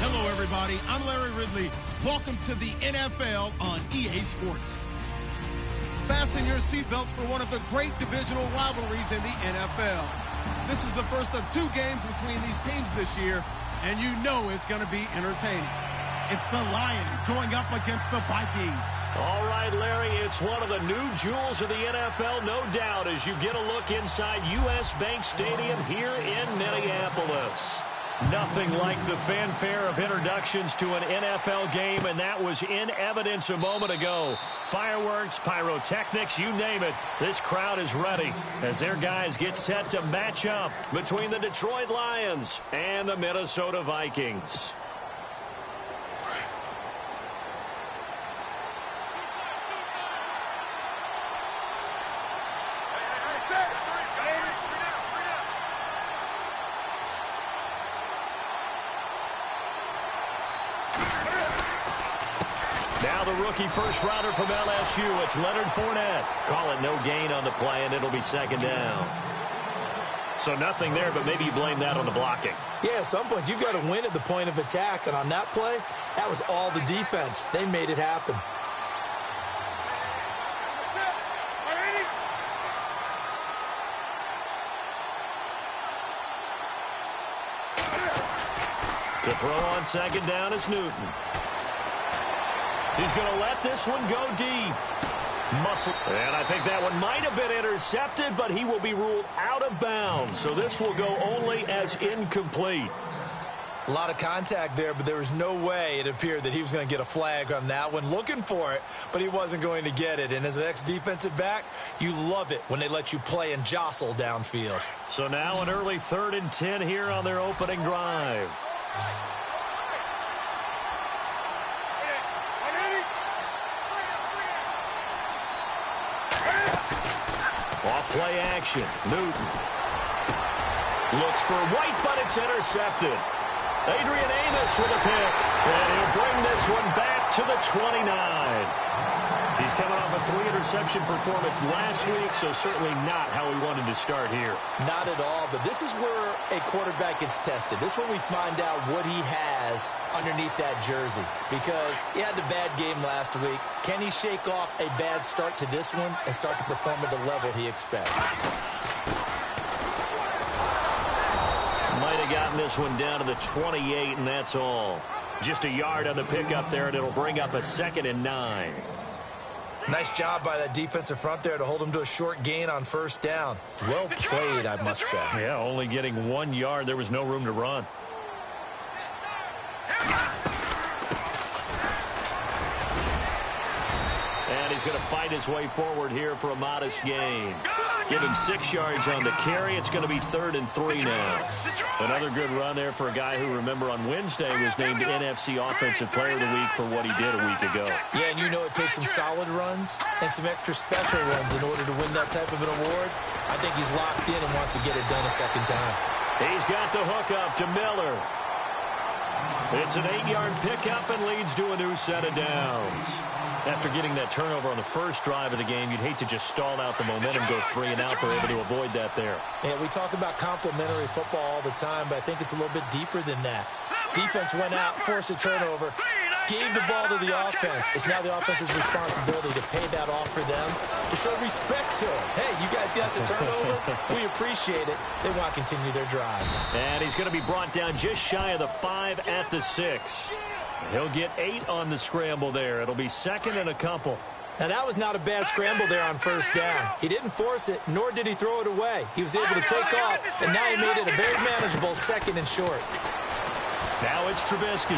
Hello, everybody. I'm Larry Ridley. Welcome to the NFL on EA Sports. Fasten your seatbelts for one of the great divisional rivalries in the NFL. This is the first of 2 games between these teams this year, and you know it's going to be entertaining. It's the Lions going up against the Vikings. All right, Larry, it's one of the new jewels of the NFL, no doubt, as you get a look inside U.S. Bank Stadium here in Minneapolis. Nothing like the fanfare of introductions to an NFL game, and that was in evidence a moment ago. Fireworks, pyrotechnics, you name it. This crowd is ready as their guys get set to match up between the Detroit Lions and the Minnesota Vikings. Now the rookie first-rounder from LSU, it's Leonard Fournette. Call it no gain on the play, and it'll be second down. So nothing there, but maybe you blame that on the blocking. Yeah, at some point, you've got to win at the point of attack, and on that play, that was all the defense. They made it happen. To throw on second down is Newton. He's going to let this one go deep. Muscle. And I think that one might have been intercepted, but he will be ruled out of bounds. So this will go only as incomplete. A lot of contact there, but there was no way it appeared that he was going to get a flag on that one. Looking for it, but he wasn't going to get it. And as an ex-defensive back, you love it when they let you play and jostle downfield. So now an early 3rd and 10 here on their opening drive. Off-play action. Newton looks for White, but it's intercepted. Adrian Amos with a pick, and he'll bring this one back to the 29. He's coming off a 3-interception performance last week, so certainly not how he wanted to start here. Not at all, but this is where a quarterback gets tested. This is when we find out what he has underneath that jersey, because he had a bad game last week. Can he shake off a bad start to this one and start to perform at the level he expects? Might have gotten this one down to the 28, and that's all. Just a yard on the pickup there, and it'll bring up a 2nd and 9. Nice job by that defensive front there to hold him to a short gain on first down. Well played, I must say. Yeah, only getting 1 yard. There was no room to run. And he's going to fight his way forward here for a modest gain. Give him 6 yards on the carry. It's going to be 3rd and 3 now. Another good run there for a guy who, remember, on Wednesday was named NFC Offensive Player of the Week for what he did a week ago. Yeah, and you know it takes some solid runs and some extra special runs in order to win that type of an award. I think he's locked in and wants to get it done a second time. He's got the hook up to Miller. It's an 8-yard pickup and leads to a new set of downs. After getting that turnover on the first drive of the game, you'd hate to just stall out the momentum, go 3 and out. They're able to avoid that there. Yeah, we talk about complementary football all the time, but I think it's a little bit deeper than that. Defense went out, forced a turnover, gave the ball to the offense. It's now the offense's responsibility to pay that off for them, to show respect to them. Hey, you guys got the turnover. We appreciate it. They want to continue their drive. And he's going to be brought down just shy of the 5 at the 6. He'll get 8 on the scramble there. It'll be 2nd and a couple. Now, that was not a bad scramble there on first down. He didn't force it, nor did he throw it away. He was able to take off, and now he made it a very manageable 2nd and short. Now it's Trubisky.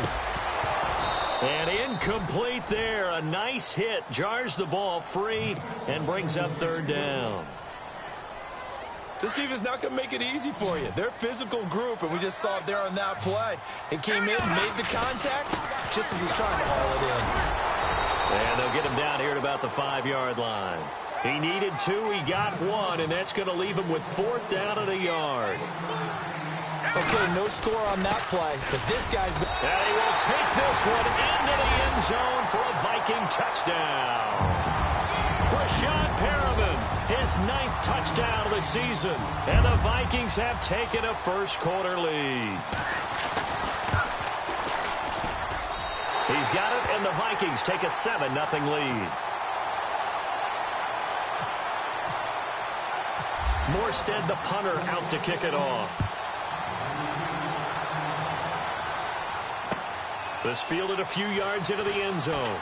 And incomplete there. A nice hit. Jars the ball free and brings up 3rd down. This team is not going to make it easy for you. They're a physical group, and we just saw it there on that play. It came in, made the contact, just as he's trying to haul it in. And they'll get him down here at about the 5-yard line. He needed 2, he got 1, and that's going to leave him with 4th down and a yard. Okay, no score on that play, but this guy's... And he will take this one into the end zone for a Viking touchdown. Rashad Perriman, his 9th touchdown of the season. And the Vikings have taken a first-quarter lead. He's got it, and the Vikings take a 7-0 lead. Morstead, the punter, out to kick it off. This fielded a few yards into the end zone.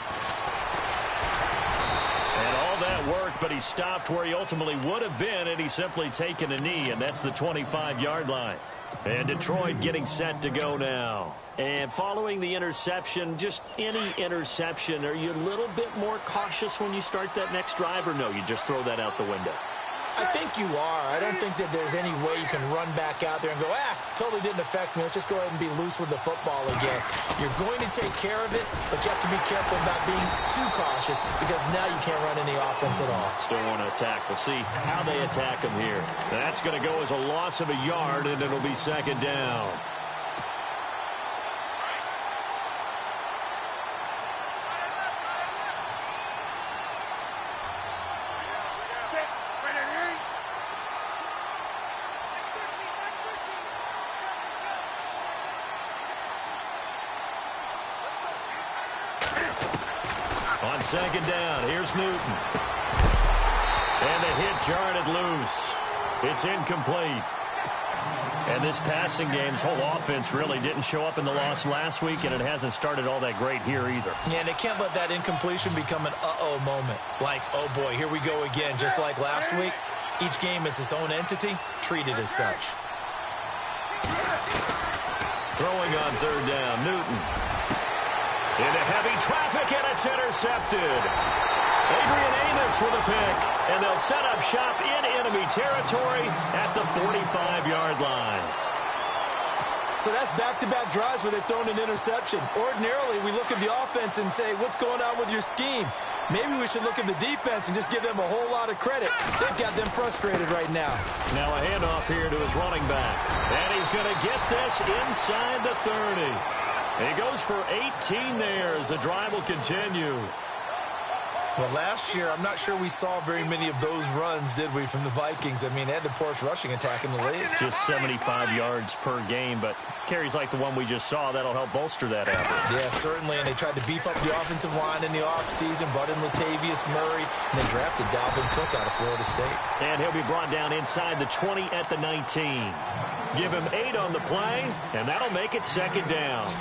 And all that worked, but he stopped where he ultimately would have been had he simply taken a knee, and that's the 25-yard line. And Detroit getting set to go now. And following the interception, just any interception, are you a little bit more cautious when you start that next drive, or no, you just throw that out the window? I think you are. I don't think that there's any way you can run back out there and go, totally didn't affect me. Let's just go ahead and be loose with the football again. You're going to take care of it, but you have to be careful about being too cautious because now you can't run any offense at all. Still want to attack. We'll see how they attack him here. That's going to go as a loss of a yard, and it'll be second down. On second down, here's Newton. And the hit jarred it loose. It's incomplete. And this passing game's whole offense really didn't show up in the loss last week, and it hasn't started all that great here either. Yeah, and they can't let that incompletion become an uh-oh moment. Like, oh boy, here we go again, just like last week. Each game is its own entity, treated as such. Throwing on third down, Newton. Into heavy traffic, and it's intercepted. Adrian Amos with a pick, and they'll set up shop in enemy territory at the 45-yard line. So that's back-to-back drives where they've thrown an interception. Ordinarily, we look at the offense and say, what's going on with your scheme? Maybe we should look at the defense and just give them a whole lot of credit. They've got them frustrated right now. Now a handoff here to his running back. And he's going to get this inside the 30. He goes for 18 there as the drive will continue. Well, last year, I'm not sure we saw very many of those runs, did we, from the Vikings? I mean, they had the poorest rushing attack in the league. Just 75 yards per game, but carries like the one we just saw, that'll help bolster that average. Yeah, certainly, and they tried to beef up the offensive line in the offseason, brought in Latavius Murray, and then drafted Dalvin Cook out of Florida State. And he'll be brought down inside the 20 at the 19. Give him 8 on the play, and that'll make it second down.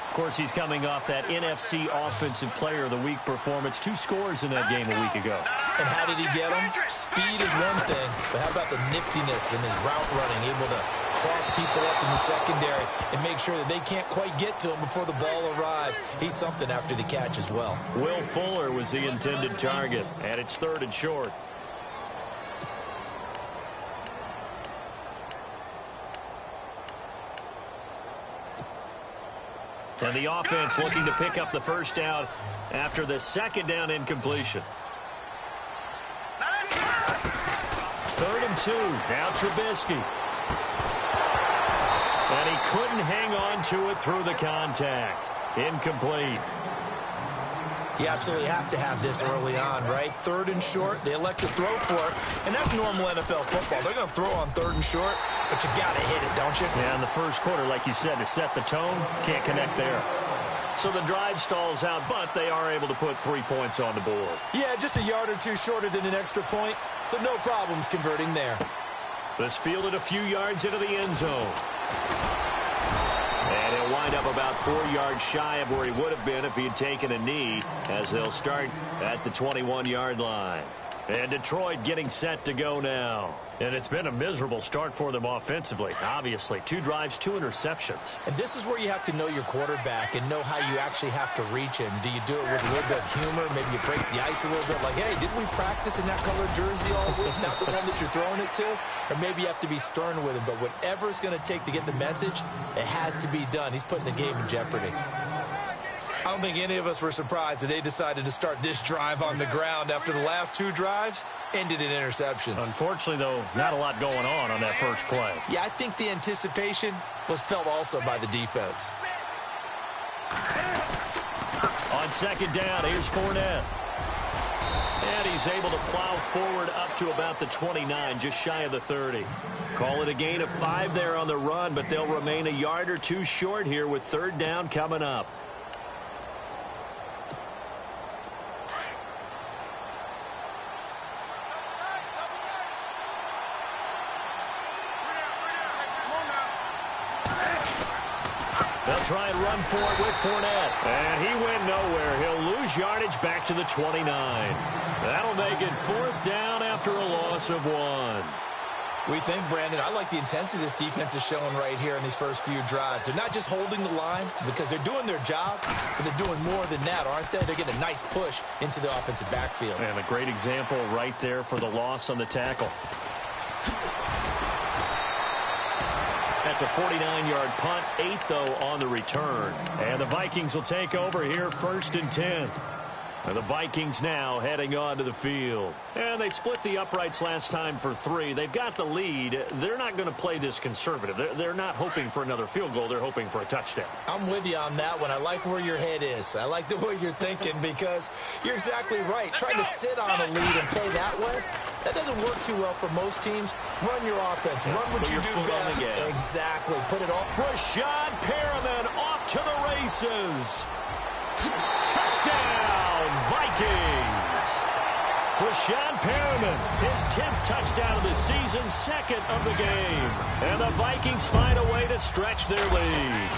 Of course, he's coming off that NFC Offensive Player of the Week performance. 2 scores in that game a week ago. And how did he get them? Speed is one thing, but how about the niftiness in his route running, able to cross people up in the secondary and make sure that they can't quite get to him before the ball arrives. He's something after the catch as well. Will Fuller was the intended target, and it's 3rd and short. And the offense looking to pick up the first down after the second down incompletion. 3rd and 2. Now Trubisky. And he couldn't hang on to it through the contact. Incomplete. You absolutely have to have this early on, right? 3rd and short. They elect to throw for it. And that's normal NFL football. They're going to throw on 3rd and short, but you got to hit it, don't you? Yeah, in the first quarter, like you said, to set the tone, can't connect there. So the drive stalls out, but they are able to put 3 points on the board. Yeah, just a yard or 2 shorter than an extra point, so no problems converting there. This fielded a few yards into the end zone. And he'll wind up about 4 yards shy of where he would have been if he had taken a knee, as they'll start at the 21-yard line. And Detroit getting set to go now. And it's been a miserable start for them offensively. Obviously, 2 drives, 2 interceptions. And this is where you have to know your quarterback and know how you actually have to reach him. Do you do it with a little bit of humor? Maybe you break the ice a little bit like, hey, didn't we practice in that colored jersey all week? Not the one that you're throwing it to? Or maybe you have to be stern with him. But whatever it's going to take to get the message, it has to be done. He's putting the game in jeopardy. I don't think any of us were surprised that they decided to start this drive on the ground after the last 2 drives ended in interceptions. Unfortunately, though, not a lot going on that first play. Yeah, I think the anticipation was felt also by the defense. On second down, here's Fournette. And he's able to plow forward up to about the 29, just shy of the 30. Call it a gain of 5 there on the run, but they'll remain a yard or 2 short here with third down coming up. They'll try and run for it with Fournette. And he went nowhere. He'll lose yardage back to the 29. That'll make it fourth down after a loss of 1. We think, Brandon, I like the intensity this defense is showing right here in these first few drives. They're not just holding the line because they're doing their job, but they're doing more than that, aren't they? They're getting a nice push into the offensive backfield. And a great example right there for the loss on the tackle. That's a 49-yard punt, 8, though, on the return. And the Vikings will take over here first and 10. And the Vikings now heading on to the field. And they split the uprights last time for 3. They've got the lead. They're not going to play this conservative. They're not hoping for another field goal. They're hoping for a touchdown. I'm with you on that one. I like where your head is. I like the way you're thinking because you're exactly right. Trying to sit on a lead and play that way, that doesn't work too well for most teams. Run your offense. Run what you do best. Exactly. Put it all. Rashad Perriman off to the races. Touchdown, Vikings. Rashad Perriman, his 10th touchdown of the season, 2nd of the game. And the Vikings find a way to stretch their lead.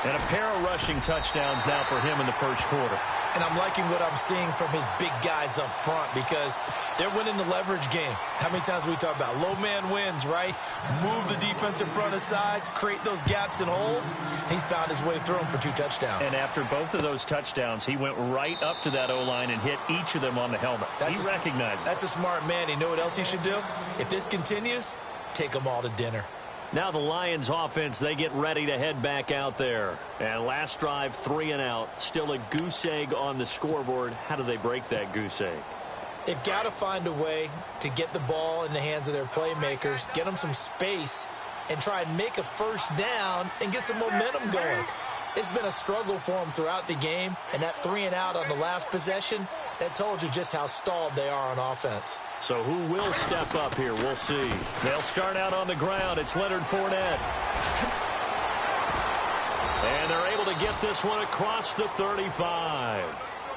And a pair of rushing touchdowns now for him in the first quarter. And I'm liking what I'm seeing from his big guys up front because they're winning the leverage game. How many times we talk about low man wins, right? Move the defensive front aside, create those gaps and holes. He's found his way through them for 2 touchdowns. And after both of those touchdowns, he went right up to that O-line and hit each of them on the helmet. He recognized it. That's a smart man. You know what else he should do? If this continues, take them all to dinner. Now the Lions offense, they get ready to head back out there. And last drive, 3 and out. Still a goose egg on the scoreboard. How do they break that goose egg? They've got to find a way to get the ball in the hands of their playmakers, get them some space, and try and make a first down and get some momentum going. It's been a struggle for them throughout the game, and that 3 and out on the last possession, that told you just how stalled they are on offense. So who will step up here? We'll see. They'll start out on the ground. It's Leonard Fournette. And they're able to get this one across the 35.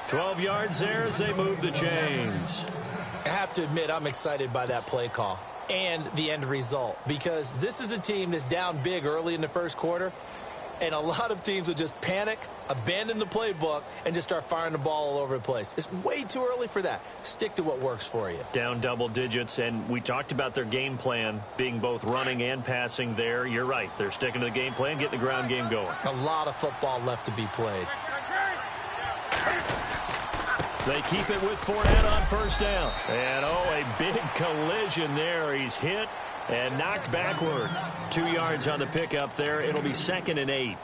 12 yards there as they move the chains. I have to admit, I'm excited by that play call and the end result because this is a team that's down big early in the first quarter, and a lot of teams will just panic, abandon the playbook, and just start firing the ball all over the place. It's way too early for that. Stick to what works for you. Down double digits, and we talked about their game plan being both running and passing there. You're right. They're sticking to the game plan, getting the ground game going. A lot of football left to be played. They keep it with Fournette on first down. And, a big collision there. He's hit and knocked backward. 2 yards on the pickup there. It'll be 2nd and 8.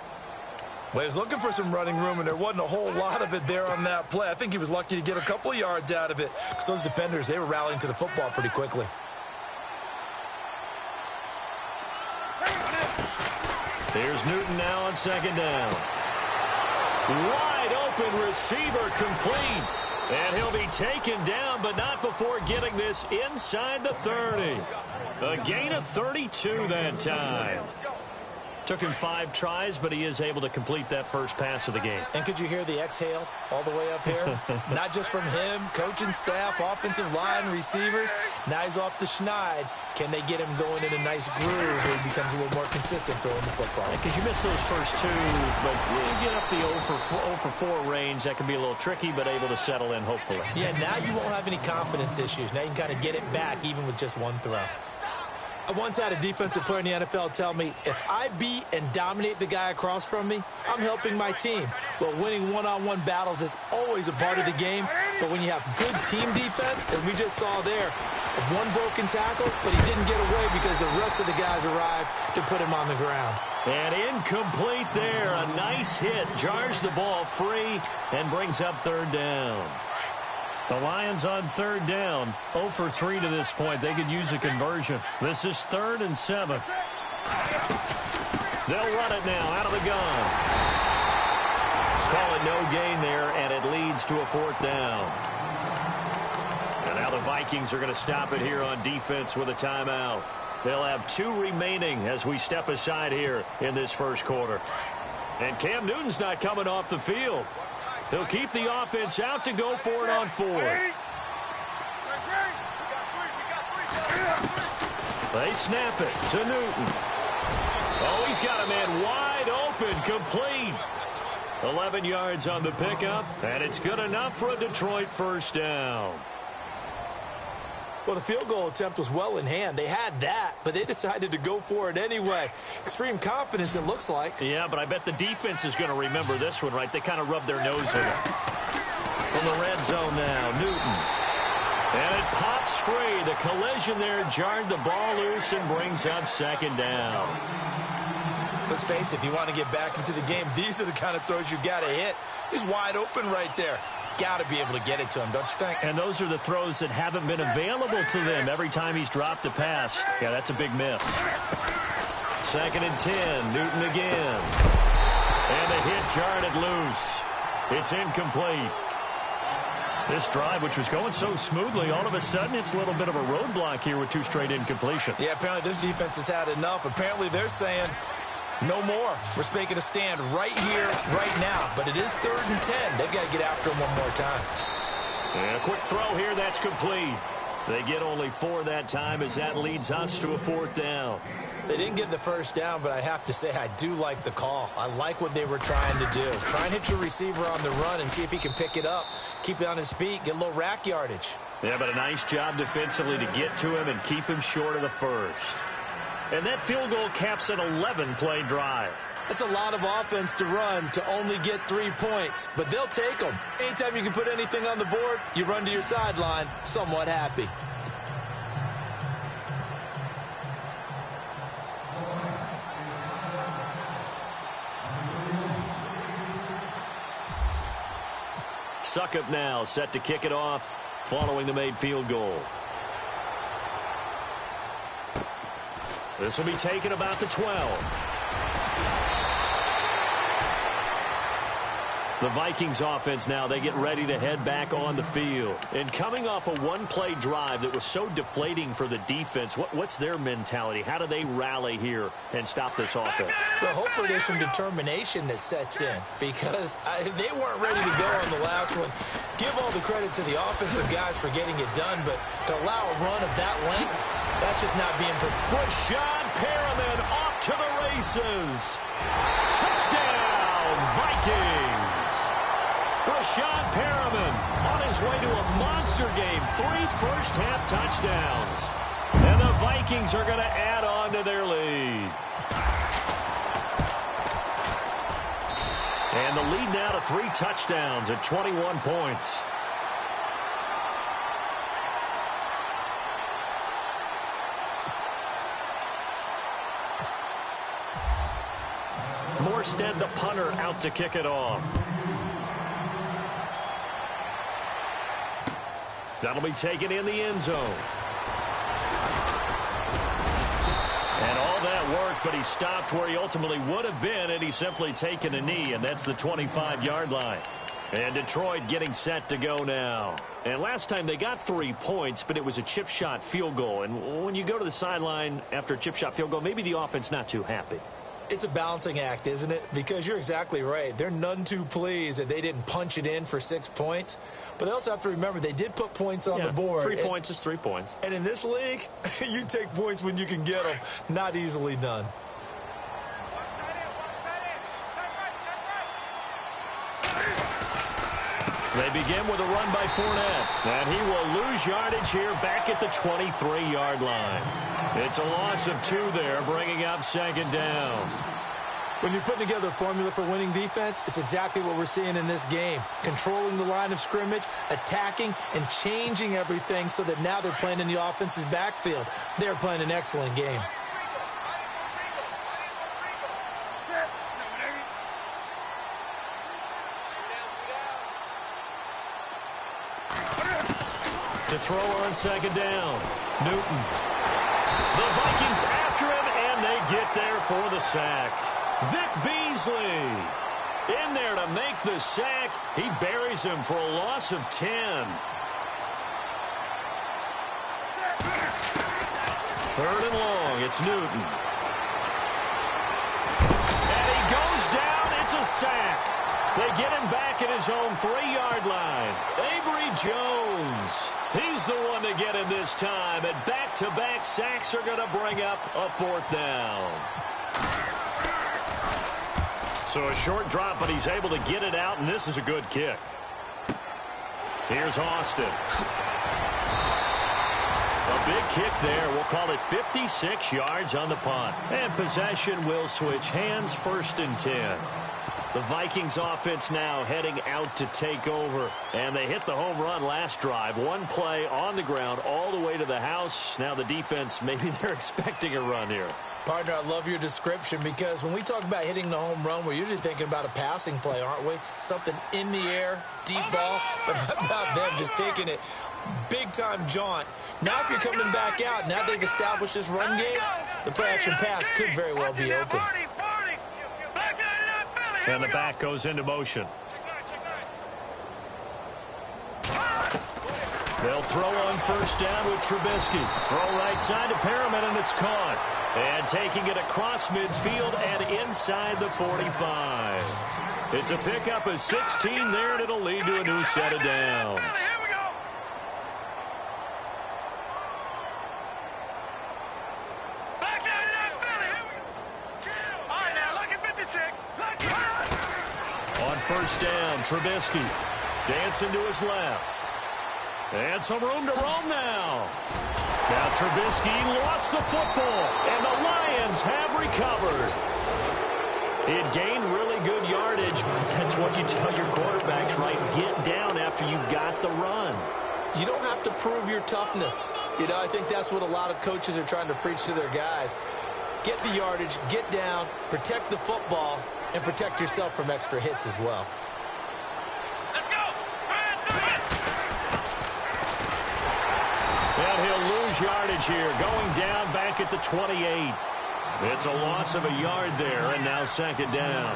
Well, he was looking for some running room, and there wasn't a whole lot of it there on that play. I think he was lucky to get a couple of yards out of it because those defenders, they were rallying to the football pretty quickly. Here's Newton now on 2nd down. Wide open receiver complete. And he'll be taken down, but not before getting this inside the 30. A gain of 32 that time. Took him 5 tries, but he is able to complete that first pass of the game. And could you hear the exhale all the way up here? Not just from him, coaching staff, offensive line, receivers. Now he's off the schneid. Can they get him going in a nice groove where he becomes a little more consistent throwing the football? Because you miss those first 2, but you get up the 0 for 4 range. That can be a little tricky, but able to settle in, hopefully. Yeah, now you won't have any confidence issues. Now you can kind of get it back even with just 1 throw. I once had a defensive player in the NFL tell me, if I beat and dominate the guy across from me, I'm helping my team. Well, winning one-on-one battles is always a part of the game, but when you have good team defense, as we just saw there, of one broken tackle, but he didn't get away because the rest of the guys arrived to put him on the ground. And incomplete there. A nice hit. Jars the ball free and brings up third down. The Lions on third down. 0 for 3 to this point. They could use a conversion. This is 3rd and 7. They'll run it now out of the gun. Call it no gain there, and it leads to a 4th down. And now the Vikings are going to stop it here on defense with a timeout. They'll have 2 remaining as we step aside here in this first quarter. And Cam Newton's not coming off the field. He'll keep the offense out to go for it on 4th. They snap it to Newton. Oh, he's got a man wide open, complete. 11 yards on the pickup, and it's good enough for a Detroit first down. Well, the field goal attempt was well in hand. They had that, but they decided to go for it anyway. Extreme confidence, it looks like. Yeah, but I bet the defense is going to remember this one, right? They kind of rubbed their nose in it. From the red zone now, Newton. And it pops free. The collision there jarred the ball loose and brings up 2nd down. Let's face it, if you want to get back into the game, these are the kind of throws you got to hit. He's wide open right there. Got to be able to get it to him, don't you think? And those are the throws that haven't been available to them every time he's dropped a pass. Yeah, that's a big miss. 2nd and 10, Newton again. And the hit jarred it loose. It's incomplete. This drive, which was going so smoothly, all of a sudden it's a little bit of a roadblock here with 2 straight incompletions. Yeah, apparently this defense has had enough. Apparently they're saying, no more. We're making a stand right here, right now. But it is 3rd and 10. They've got to get after him one more time. And a quick throw here, that's complete. They get only 4 that time as that leads us to a 4th down. They didn't get the first down, but I have to say I do like the call. I like what they were trying to do. Try and hit your receiver on the run and see if he can pick it up. Keep it on his feet, get a little rack yardage. Yeah, but a nice job defensively to get to him and keep him short of the first. And that field goal caps an 11-play drive. That's a lot of offense to run to only get 3 points, but they'll take them. Anytime you can put anything on the board, you run to your sideline somewhat happy. Suckup now set to kick it off following the made field goal. This will be taken about the 12. The Vikings offense now, they get ready to head back on the field. And coming off a one-play drive that was so deflating for the defense, what's their mentality? How do they rally here and stop this offense? Well, hopefully there's some determination that sets in because they weren't ready to go on the last one. Give all the credit to the offensive guys for getting it done, but to allow a run of that length, that's just not being prepared. Rashad Perriman off to the races. Touchdown, Vikings. Rashad Perriman on his way to a monster game. 3 first-half touchdowns. And the Vikings are going to add on to their lead. And the lead now to 3 touchdowns at 21 points. Morstead, the punter, out to kick it off. That'll be taken in the end zone. And all that worked, but he stopped where he ultimately would have been, and he's simply taken a knee, and that's the 25-yard line. And Detroit getting set to go now. And last time they got 3 points, but it was a chip shot field goal. And when you go to the sideline after a chip shot field goal, maybe the offense not too happy. It's a balancing act, isn't it? Because you're exactly right. They're none too pleased that they didn't punch it in for 6 points. But they also have to remember they did put points on the board. 3 points is 3 points. And in this league, you take points when you can get them. Not easily done. They begin with a run by Fournette. And he will lose yardage here back at the 23-yard line. It's a loss of 2 there, bringing up 2nd down. When you're putting together a formula for winning defense, it's exactly what we're seeing in this game. Controlling the line of scrimmage, attacking, and changing everything so that now they're playing in the offense's backfield. They're playing an excellent game. To throw on second down, Newton. The Vikings after him, and they get there for the sack. Vic Beasley in there to make the sack. He buries him for a loss of 10. Third and long, it's Newton. And he goes down, it's a sack. They get him back at his own 3-yard line. Avery Jones, he's the one to get him this time. And back-to-back sacks are going to bring up a 4th down. So a short drop, but he's able to get it out, and this is a good kick. Here's Austin. A big kick there. We'll call it 56 yards on the punt. And possession will switch hands, 1st and 10. The Vikings offense now heading out to take over. And they hit the home run last drive. One play on the ground all the way to the house. Now the defense, maybe they're expecting a run here. Partner, I love your description because when we talk about hitting the home run, we're usually thinking about a passing play, aren't we? Something in the air, deep ball. But how about them just taking it big-time jaunt? Now if you're coming back out, now they've established this run game, the play-action pass could very well be open. And the back goes into motion. They'll throw on 1st down with Trubisky. Throw right side to Perriman, and it's caught. And taking it across midfield and inside the 45. It's a pickup of 16 there, and it'll lead to a new set of downs. On 1st down, Trubisky dancing to his left. And some room to roam now. Now Trubisky lost the football, and the Lions have recovered. It gained really good yardage, but that's what you tell your quarterbacks, right? Get down after you got the run. You don't have to prove your toughness. You know, I think that's what a lot of coaches are trying to preach to their guys. Get the yardage, get down, protect the football, and protect yourself from extra hits as well. And he'll lose yardage here, going down back at the 28. It's a loss of a yard there, and now 2nd down.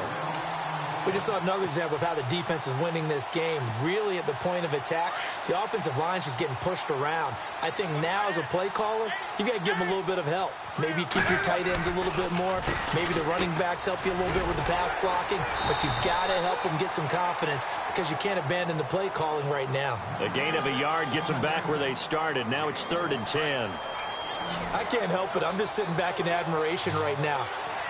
We just saw another example of how the defense is winning this game. Really at the point of attack, the offensive line's just getting pushed around. I think now as a play caller, you got to give them a little bit of help. Maybe keep your tight ends a little bit more. Maybe the running backs help you a little bit with the pass blocking. But you've got to help them get some confidence because you can't abandon the play calling right now. A gain of a yard gets them back where they started. Now it's 3rd and 10. I can't help it. I'm just sitting back in admiration right now.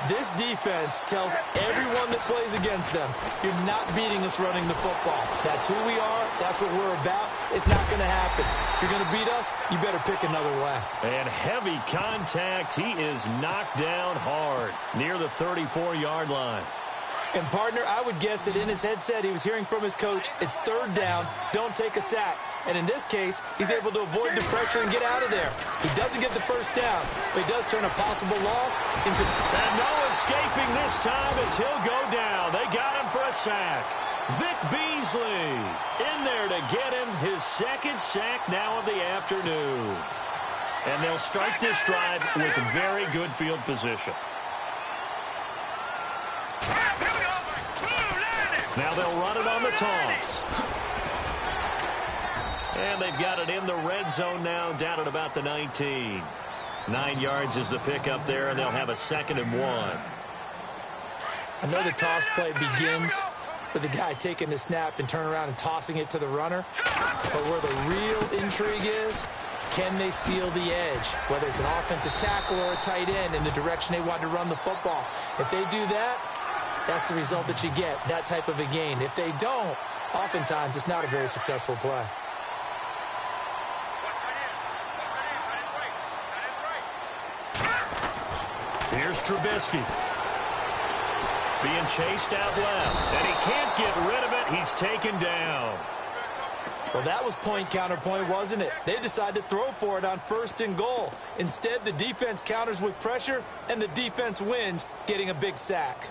This defense tells everyone that plays against them, you're not beating us running the football. That's who we are. That's what we're about. It's not going to happen. If you're going to beat us, you better pick another way. And heavy contact. He is knocked down hard near the 34-yard line. And, partner, I would guess that in his headset he was hearing from his coach, it's 3rd down, don't take a sack. And in this case, he's able to avoid the pressure and get out of there. He doesn't get the 1st down, but he does turn a possible loss into... And no escaping this time as he'll go down. They got him for a sack. Vic Beasley in there to get him his 2nd sack now of the afternoon. And they'll start this drive with very good field position. Now they'll run it on the toss. And they've got it in the red zone now, down at about the 19. 9 yards is the pickup there, and they'll have a 2nd and 1. I know the toss play begins with the guy taking the snap and turning around and tossing it to the runner. But where the real intrigue is, can they seal the edge? Whether it's an offensive tackle or a tight end in the direction they want to run the football. If they do that, that's the result that you get, that type of a gain. If they don't, oftentimes it's not a very successful play. Here's Trubisky. Being chased out left, and he can't get rid of it. He's taken down. Well, that was point counterpoint, wasn't it? They decided to throw for it on 1st and goal. Instead, the defense counters with pressure, and the defense wins, getting a big sack.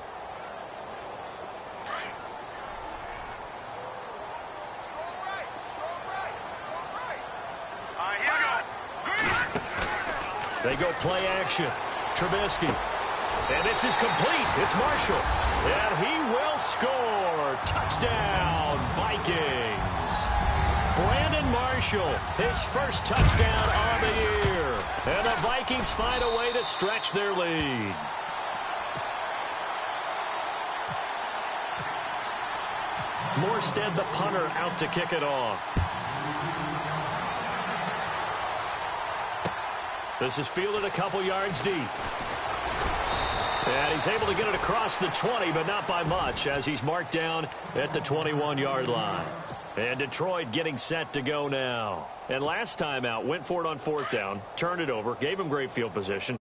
They go play action. Trubisky. And this is complete. It's Marshall. And he will score. Touchdown, Vikings. Brandon Marshall, his first touchdown on the year. And the Vikings find a way to stretch their lead. Morstead, the punter, out to kick it off. This is fielded a couple yards deep. And he's able to get it across the 20, but not by much, as he's marked down at the 21-yard line. And Detroit getting set to go now. And last time out, went for it on 4th down, turned it over, gave him great field position,